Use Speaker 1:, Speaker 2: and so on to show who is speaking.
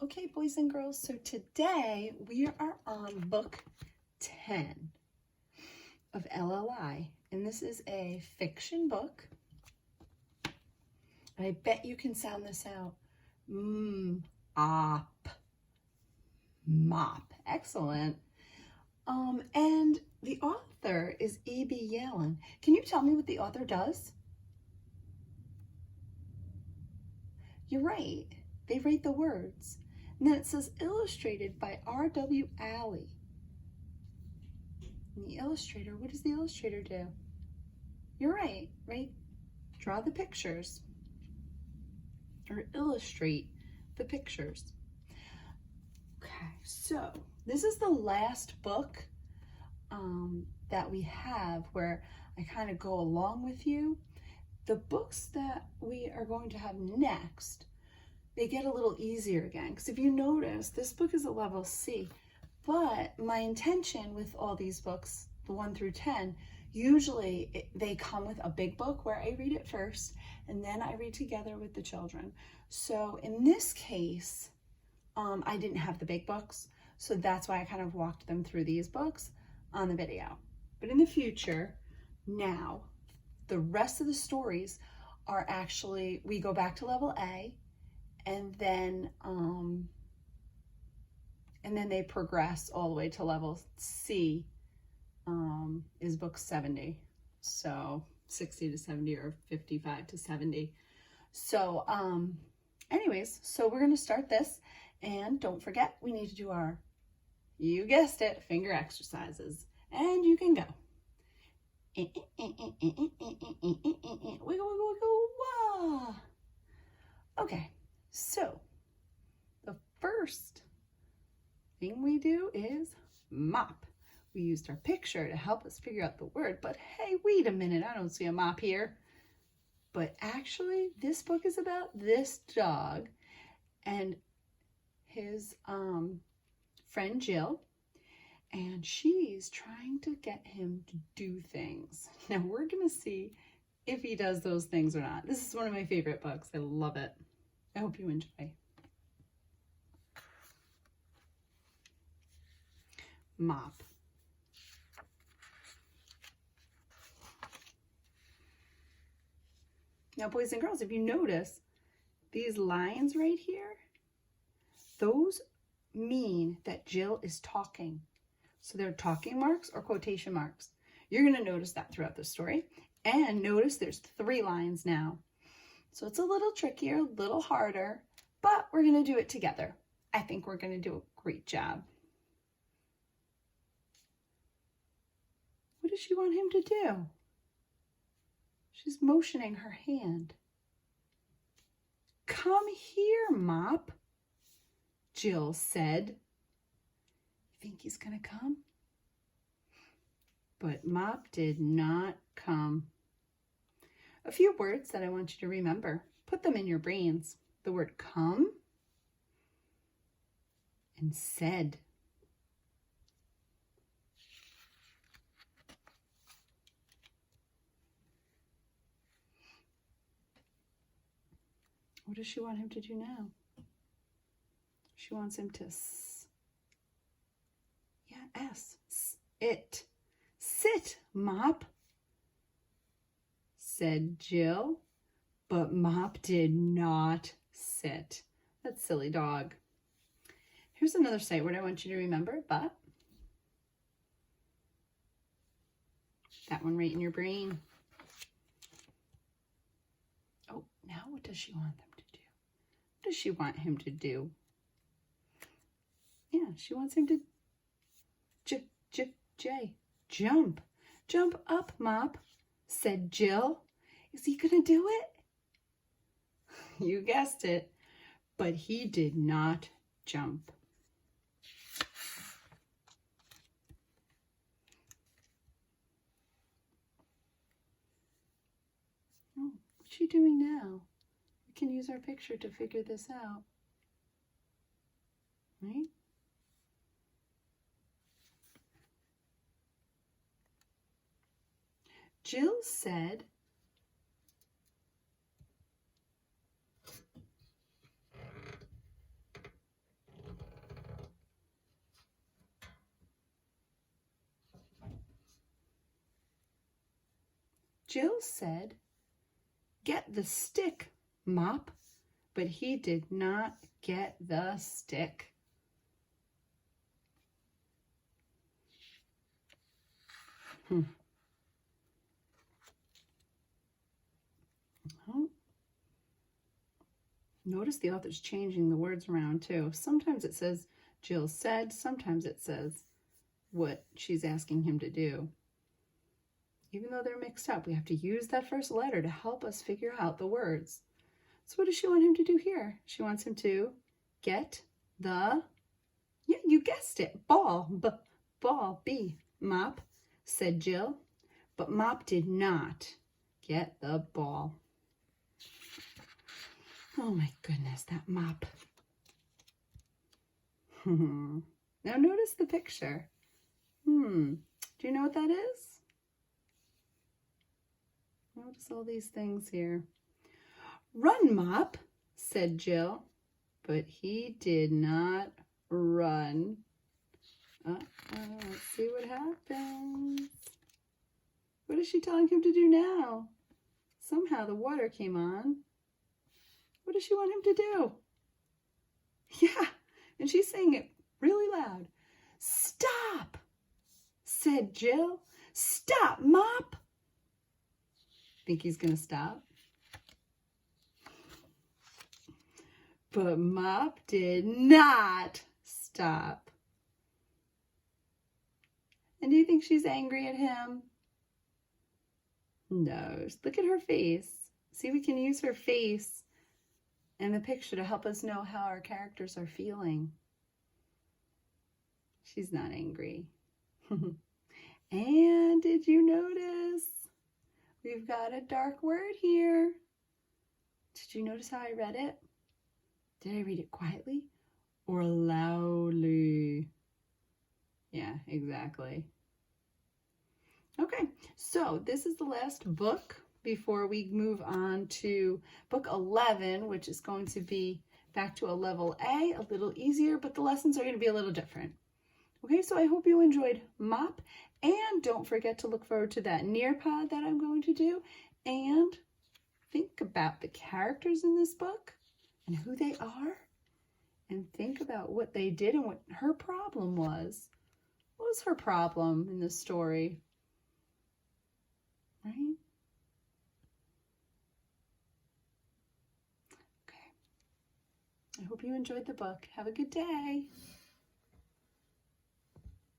Speaker 1: Okay, boys and girls, so today we are on book 10 of LLI, and this is a fiction book. And I bet you can sound this out. Mop. Excellent. And the author is E.B. Yalen. Can you tell me what the author does? You're right. They write the words. And then it says illustrated by R.W. Alley. And the illustrator, what does the illustrator do? You're right? Draw the pictures or illustrate the pictures. Okay, so this is the last book that we have where I kind of go along with you. The books that we are going to have next, they get a little easier again, because if you notice, this book is a level C, but my intention with all these books, the 1 through 10, usually they come with a big book where I read it first, and then I read together with the children. So in this case, I didn't have the big books, so that's why I kind of walked them through these books on the video. But in the future, now, the rest of the stories are actually, we go back to level A, and then they progress all the way to level C, is book 70. So 60 to 70 or 55 to 70. So anyways, so we're going to start this, and don't forget, we need to do our, you guessed it, finger exercises, and you can go. Wiggle, wiggle, wiggle, wah. Okay, so the first thing we do is mop. We used our picture to help us figure out the word, but hey, wait a minute, I don't see a mop here. But actually, this book is about this dog and his friend Jill, and she's trying to get him to do things. Now we're gonna see if he does those things or not. This is one of my favorite books. I love it. I hope you enjoy. Mop. Now, boys and girls, if you notice, these lines right here, those mean that Jill is talking. So they're talking marks or quotation marks. You're going to notice that throughout the story. And notice there's 3 lines now. So it's a little trickier, a little harder, but we're going to do it together. I think we're going to do a great job. What does she want him to do? She's motioning her hand. Come here, Mop, Jill said. You think he's going to come? But Mop did not come. A few words that I want you to remember. Put them in your brains. The word come and said. What does she want him to do now? She wants him to it. Sit, Mop, said Jill, but Mop did not sit. That silly dog. Here's another sight word I want you to remember, but that one right in your brain. Oh, now what does she want them to do? What does she want him to do? Yeah, she wants him to jump. Jump up, Mop, said Jill. Is he gonna do it? You guessed it, but he did not jump. Oh, what's she doing now? We can use our picture to figure this out, right? Jill said, Jill said, "Get the stick, Mop," but he did not get the stick. Oh. Notice the author's changing the words around too. Sometimes it says Jill said, sometimes it says what she's asking him to do. Even though they're mixed up, we have to use that first letter to help us figure out the words. So what does she want him to do here? She wants him to get the, yeah, you guessed it, ball, ball, B. Mop, said Jill, but Mop did not get the ball. Oh my goodness, that Mop. Now notice the picture. Do you know what that is? Notice all these things here. Run, Mop, said Jill, but he did not run. Let's see what happens. What is she telling him to do now? Somehow the water came on. What does she want him to do? Yeah, and she's saying it really loud. Stop, said Jill. Stop, Mop. Think he's going to stop? But Mop did not stop. And do you think she's angry at him? No, look at her face. See, we can use her face and the picture to help us know how our characters are feeling. She's not angry. And did you notice? We've got a dark word here. Did you notice how I read it? Did I read it quietly or loudly? Yeah, exactly. Okay, so this is the last book before we move on to book 11, which is going to be back to a level A, a little easier, but the lessons are going to be a little different. Okay, so I hope you enjoyed Mop, and don't forget to look forward to that Nearpod that I'm going to do, and think about the characters in this book and who they are, and think about what they did and what her problem was. What was her problem in this story? Right? Okay. I hope you enjoyed the book. Have a good day.